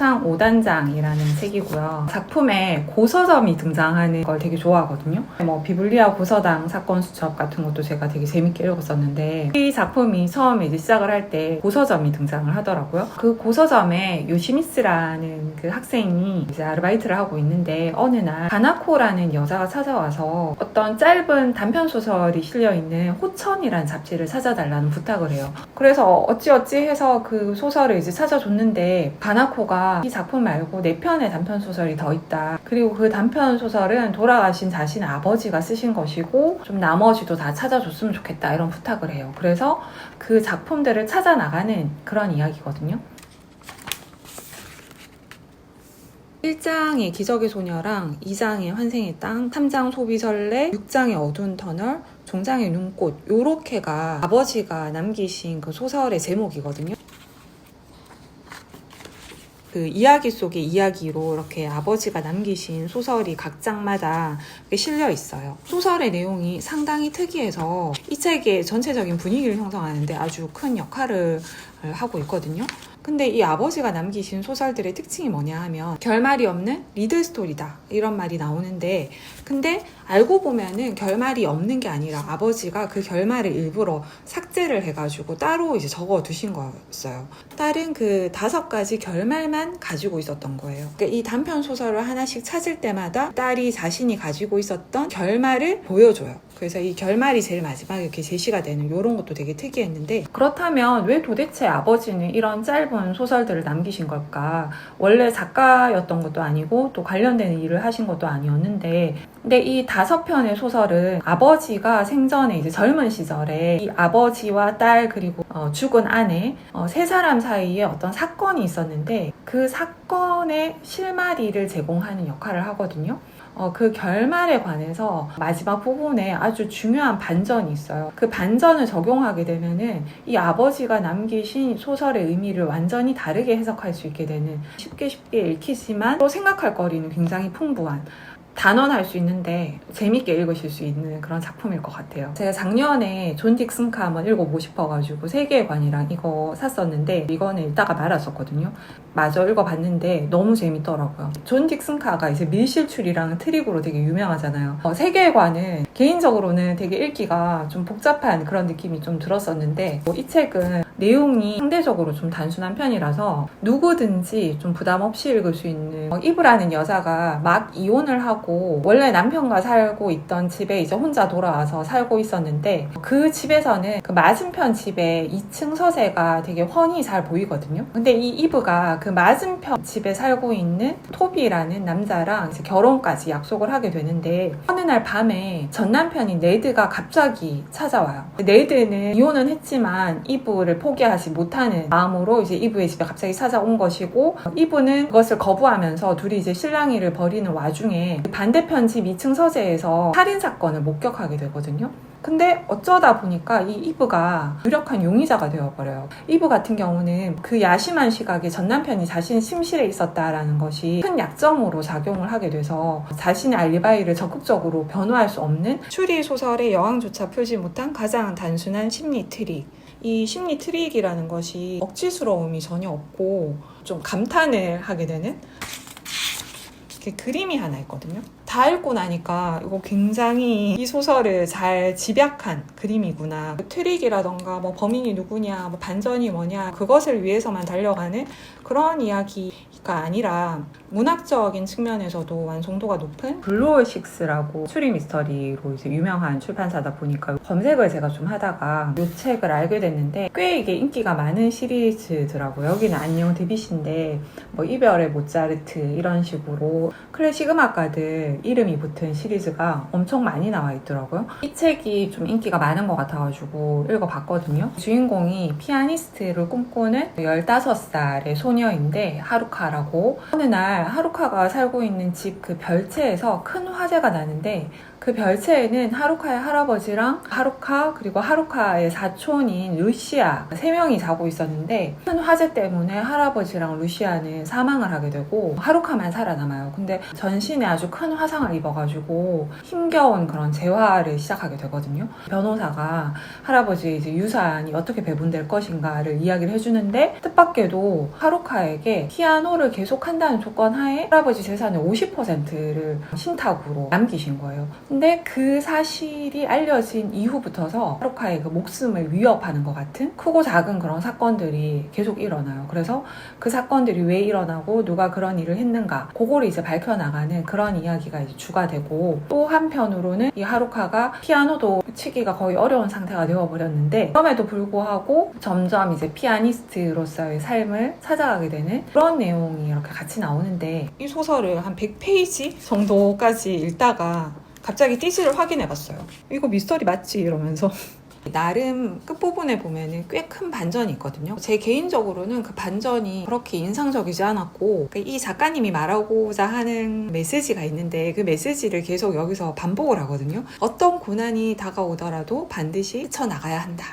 세상 5단장이라는 책이고요. 작품에 고서점이 등장하는 걸 되게 좋아하거든요. 뭐 비블리아 고서당 사건 수첩 같은 것도 제가 되게 재밌게 읽었었는데, 이 작품이 처음에 이제 시작을 할 때 고서점이 등장을 하더라고요. 그 고서점에 요시미스라는 그 학생이 이제 아르바이트를 하고 있는데, 어느 날 가나코라는 여자가 찾아와서 어떤 짧은 단편 소설이 실려있는 호천이라는 잡지를 찾아달라는 부탁을 해요. 그래서 어찌어찌 해서 그 소설을 이제 찾아줬는데, 가나코가 이 작품 말고 4편의 단편 소설이 더 있다. 그리고 그 단편 소설은 돌아가신 자신의 아버지가 쓰신 것이고 좀 나머지도 다 찾아줬으면 좋겠다, 이런 부탁을 해요. 그래서 그 작품들을 찾아 나가는 그런 이야기거든요. 1장의 기적의 소녀랑 2장의 환생의 땅, 3장 소비설레, 6장의 어두운 터널, 종장의 눈꽃, 요렇게가 아버지가 남기신 그 소설의 제목이거든요. 그 이야기 속의 이야기로 이렇게 아버지가 남기신 소설이 각 장마다 실려 있어요. 소설의 내용이 상당히 특이해서 이 책의 전체적인 분위기를 형성하는데 아주 큰 역할을 하고 있거든요. 근데 이 아버지가 남기신 소설들의 특징이 뭐냐 하면 결말이 없는 리드 스토리다, 이런 말이 나오는데, 근데 알고 보면은 결말이 없는 게 아니라 아버지가 그 결말을 일부러 삭제를 해가지고 따로 이제 적어 두신 거였어요. 다른 그 5가지 결말만 가지고 있었던 거예요. 그러니까 이 단편 소설을 하나씩 찾을 때마다 딸이 자신이 가지고 있었던 결말을 보여줘요. 그래서 이 결말이 제일 마지막에 이렇게 제시가 되는 이런 것도 되게 특이했는데, 그렇다면 왜 도대체 아버지는 이런 짧은 소설들을 남기신 걸까? 원래 작가였던 것도 아니고 또 관련되는 일을 하신 것도 아니었는데, 근데 이 5편의 소설은 아버지가 생전에 이제 젊은 시절에 이 아버지와 딸 그리고 죽은 아내 3사람 사이에 어떤 사건이 있었는데, 그 사건의 실마리를 제공하는 역할을 하거든요. 그 결말에 관해서 마지막 부분에 아주 중요한 반전이 있어요. 그 반전을 적용하게 되면은 이 아버지가 남기신 소설의 의미를 완전히 다르게 해석할 수 있게 되는, 쉽게 읽히지만 또 생각할 거리는 굉장히 풍부한, 단언할 수 있는데 재밌게 읽으실 수 있는 그런 작품일 것 같아요. 제가 작년에 존 딕슨카 한번 읽어보고 싶어가지고 세계관이랑 이거 샀었는데, 이거는 읽다가 말았었거든요. 마저 읽어봤는데 너무 재밌더라고요. 존 딕슨카가 이제 밀실출이랑 트릭으로 되게 유명하잖아요. 세계관은 개인적으로는 되게 읽기가 좀 복잡한 그런 느낌이 좀 들었었는데, 이 책은 내용이 상대적으로 좀 단순한 편이라서 누구든지 좀 부담 없이 읽을 수 있는, 이브라는 여자가 막 이혼을 하고 원래 남편과 살고 있던 집에 이제 혼자 돌아와서 살고 있었는데, 그 집에서는 그 맞은편 집에 2층 서재가 되게 훤히 잘 보이거든요. 근데 이 이브가 그 맞은편 집에 살고 있는 토비라는 남자랑 이제 결혼까지 약속을 하게 되는데, 어느 날 밤에 전 남편인 네드가 갑자기 찾아와요. 네드는 이혼은 했지만 이브를 포기하지 못하는 마음으로 이제 이브의 집에 갑자기 찾아온 것이고, 이브는 그것을 거부하면서 둘이 이제 실랑이를 벌이는 와중에 반대편 집 2층 서재에서 살인사건을 목격하게 되거든요. 근데 어쩌다 보니까 이 이브가 유력한 용의자가 되어버려요. 이브 같은 경우는 그 야심한 시각에 전 남편이 자신의 침실에 있었다라는 것이 큰 약점으로 작용을 하게 돼서 자신의 알리바이를 적극적으로 변호할 수 없는, 추리소설의 여왕조차 풀지 못한 가장 단순한 심리 트릭. 이 심리 트릭이라는 것이 억지스러움이 전혀 없고 좀 감탄을 하게 되는 그림이 하나 있거든요. 다 읽고 나니까 이거 굉장히 이 소설을 잘 집약한 그림이구나. 트릭이라던가 뭐 범인이 누구냐, 뭐 반전이 뭐냐, 그것을 위해서만 달려가는 그런 이야기가 아니라 문학적인 측면에서도 완성도가 높은, 블루홀식스라고 추리 미스터리로 이제 유명한 출판사다 보니까 검색을 제가 좀 하다가 이 책을 알게 됐는데, 꽤 이게 인기가 많은 시리즈더라고요. 여기는 안녕 드빗인데 뭐 이별의 모차르트 이런 식으로 클래식 음악가들 이름이 붙은 시리즈가 엄청 많이 나와 있더라고요. 이 책이 좀 인기가 많은 것 같아가지고 읽어봤거든요. 주인공이 피아니스트를 꿈꾸는 15살의 소녀인데, 하루카라고. 어느 날 하루카가 살고 있는 집 그 별채에서 큰 화재가 나는데, 그 별채에는 하루카의 할아버지랑 하루카 그리고 하루카의 사촌인 루시아 3명이 자고 있었는데 큰 화재 때문에 할아버지랑 루시아는 사망을 하게 되고 하루카만 살아남아요. 근데 전신에 아주 큰 화상을 입어가지고 힘겨운 그런 재활을 시작하게 되거든요. 변호사가 할아버지의 이제 유산이 어떻게 배분될 것인가를 이야기를 해주는데 뜻밖에도 하루카에게 피아노를 계속한다는 조건 하에 할아버지 재산의 50%를 신탁으로 남기신 거예요. 근데 그 사실이 알려진 이후부터서 하루카의 그 목숨을 위협하는 것 같은 크고 작은 그런 사건들이 계속 일어나요. 그래서 그 사건들이 왜 일어나고 누가 그런 일을 했는가 그거를 이제 밝혀나가는 그런 이야기가 이제 주가 되고, 또 한편으로는 이 하루카가 피아노도 치기가 거의 어려운 상태가 되어버렸는데 그럼에도 불구하고 점점 이제 피아니스트로서의 삶을 찾아가게 되는 그런 내용이 이렇게 같이 나오는데, 이 소설을 한 100페이지 정도까지 읽다가 갑자기 띠지를 확인해봤어요. 이거 미스터리 맞지? 이러면서 나름 끝부분에 보면은 꽤 큰 반전이 있거든요. 제 개인적으로는 그 반전이 그렇게 인상적이지 않았고, 이 작가님이 말하고자 하는 메시지가 있는데 그 메시지를 계속 여기서 반복을 하거든요. 어떤 고난이 다가오더라도 반드시 헤쳐나가야 한다.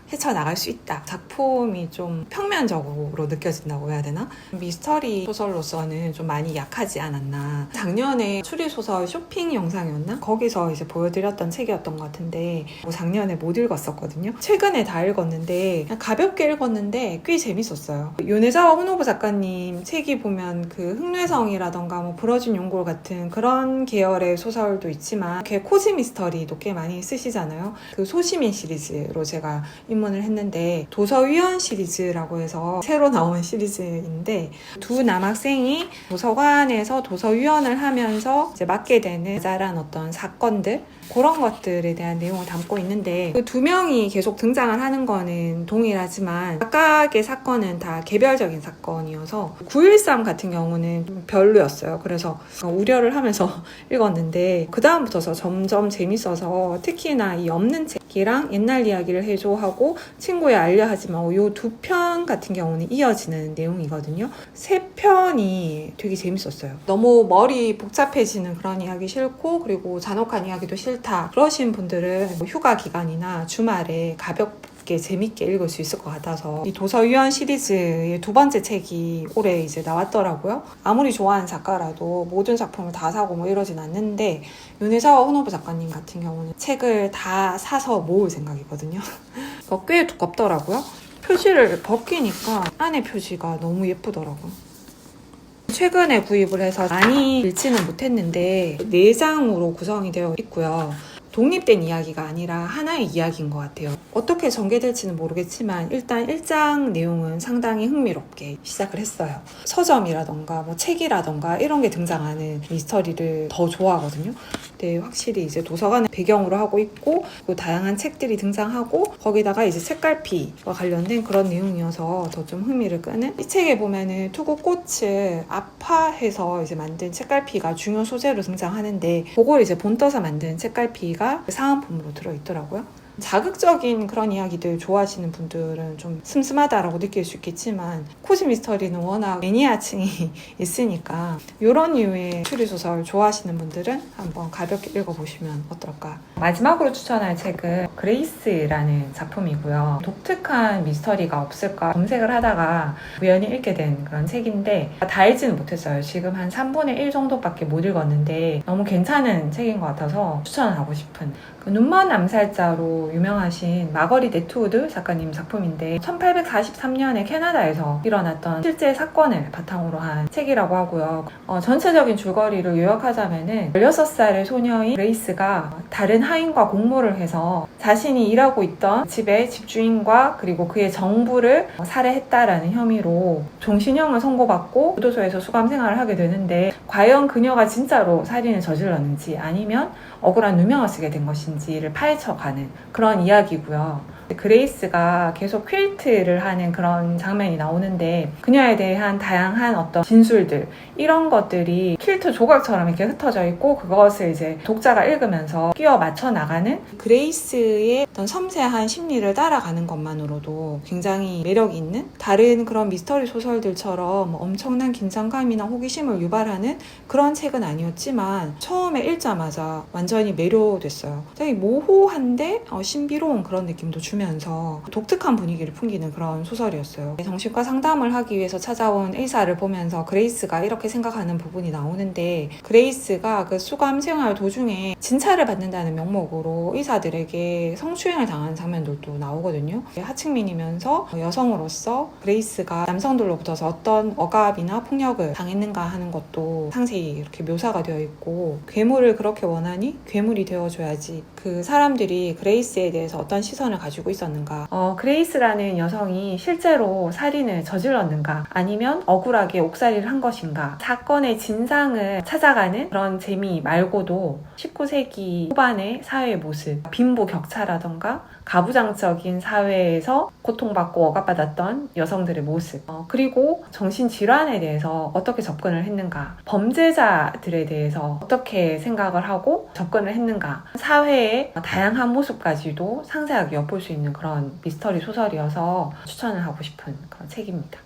헤쳐나갈 수 있다. 작품이 좀 평면적으로 느껴진다고 해야 되나? 미스터리 소설로서는 좀 많이 약하지 않았나. 작년에 추리소설 쇼핑 영상이었나? 거기서 이제 보여드렸던 책이었던 것 같은데 작년에 못 읽었었거든요. 최근에 다 읽었는데 그냥 가볍게 읽었는데 꽤 재밌었어요. 요네자와 호노부 작가님 책이 보면 그 흑뇌성이라던가 뭐 부러진 용골 같은 그런 계열의 소설도 있지만 이렇게 코지 미스터리도 꽤 많이 쓰시잖아요. 그 소시민 시리즈로 제가 입문을 했는데, 도서위원 시리즈라고 해서 새로 나온 시리즈인데 두 남학생이 도서관에서 도서위원을 하면서 이제 맡게 되는 자잘한 어떤 사건들, 그런 것들에 대한 내용을 담고 있는데 그 두 명이 계속 등장을 하는 거는 동일하지만 각각의 사건은 다 개별적인 사건이어서 9.13 같은 경우는 좀 별로였어요. 그래서 우려를 하면서 읽었는데 그 다음부터 점점 재밌어서, 특히나 이 없는 책이랑 옛날 이야기를 해줘 하고 친구에 알려 하지만 이 두 편 같은 경우는 이어지는 내용이거든요. 3편이 되게 재밌었어요. 너무 머리 복잡해지는 그런 이야기 싫고 그리고 잔혹한 이야기도 싫다 그러신 분들은 휴가 기간이나 주말에 가볍게 재밌게 읽을 수 있을 것 같아서 이 도서위원 시리즈의 2번째 책이 올해 이제 나왔더라고요. 아무리 좋아하는 작가라도 모든 작품을 다 사고 뭐 이러진 않는데 요네자와 호노부 작가님 같은 경우는 책을 다 사서 모을 생각이거든요. 꽤 두껍더라고요. 표지를 벗기니까 안에 표지가 너무 예쁘더라고요. 최근에 구입을 해서 많이 읽지는 못했는데 4장으로 구성이 되어 있고요. 독립된 이야기가 아니라 하나의 이야기인 것 같아요. 어떻게 전개될지는 모르겠지만 일단 1장 내용은 상당히 흥미롭게 시작을 했어요. 서점이라던가 뭐 책이라던가 이런 게 등장하는 미스터리를 더 좋아하거든요. 근데 확실히 이제 도서관을 배경으로 하고 있고 그 다양한 책들이 등장하고 거기다가 이제 책갈피와 관련된 그런 내용이어서 더 좀 흥미를 끄는, 이 책에 보면은 투구꽃을 압화해서 이제 만든 책갈피가 중요 소재로 등장하는데 그걸 이제 본떠서 만든 책갈피가 사은품으로 들어있더라고요. 자극적인 그런 이야기들 좋아하시는 분들은 좀 슴슴하다라고 느낄 수 있겠지만 코지 미스터리는 워낙 매니아층이 있으니까 이런 류의 추리소설 좋아하시는 분들은 한번 가볍게 읽어보시면 어떨까. 마지막으로 추천할 책은 그레이스라는 작품이고요. 독특한 미스터리가 없을까 검색을 하다가 우연히 읽게 된 그런 책인데 다 읽지는 못했어요. 지금 한 3분의 1 정도밖에 못 읽었는데 너무 괜찮은 책인 것 같아서 추천을 하고 싶은, 그 눈먼 암살자로 유명하신 마거릿 애트우드 작가님 작품인데 1843년에 캐나다에서 일어났던 실제 사건을 바탕으로 한 책이라고 하고요. 전체적인 줄거리를 요약하자면은 16살의 소녀인 그레이스가 다른 하인과 공모를 해서 자신이 일하고 있던 집의 집주인과 그리고 그의 정부를 살해했다라는 혐의로 종신형을 선고받고 교도소에서 수감 생활을 하게 되는데, 과연 그녀가 진짜로 살인을 저질렀는지 아니면 억울한 누명을 쓰게 된 것인지를 파헤쳐가는 그런 이야기고요. 그레이스가 계속 퀼트를 하는 그런 장면이 나오는데 그녀에 대한 다양한 어떤 진술들, 이런 것들이 퀼트 조각처럼 이렇게 흩어져 있고 그것을 이제 독자가 읽으면서 끼워 맞춰 나가는, 그레이스의 어떤 섬세한 심리를 따라가는 것만으로도 굉장히 매력이 있는, 다른 그런 미스터리 소설들처럼 엄청난 긴장감이나 호기심을 유발하는 그런 책은 아니었지만 처음에 읽자마자 완전 완전히 매료됐어요. 되게 모호한데 신비로운 그런 느낌도 주면서 독특한 분위기를 풍기는 그런 소설이었어요. 정신과 상담을 하기 위해서 찾아온 의사를 보면서 그레이스가 이렇게 생각하는 부분이 나오는데, 그레이스가 그 수감 생활 도중에 진찰을 받는다는 명목으로 의사들에게 성추행을 당한 장면들도 나오거든요. 하층민이면서 여성으로서 그레이스가 남성들로부터 어떤 억압이나 폭력을 당했는가 하는 것도 상세히 이렇게 묘사가 되어 있고, 괴물을 그렇게 원하니 괴물이 되어줘야지, 그 사람들이 그레이스에 대해서 어떤 시선을 가지고 있었는가, 그레이스라는 여성이 실제로 살인을 저질렀는가, 아니면 억울하게 옥살이를 한 것인가, 사건의 진상을 찾아가는 그런 재미 말고도 19세기 후반의 사회의 모습, 빈부격차라던가 가부장적인 사회에서 고통받고 억압받았던 여성들의 모습, 그리고 정신질환에 대해서 어떻게 접근을 했는가, 범죄자들에 대해서 어떻게 생각을 하고 접근을 했는가, 사회의 다양한 모습까지도 상세하게 엿볼 수 있는 그런 미스터리 소설이어서 추천을 하고 싶은 그런 책입니다.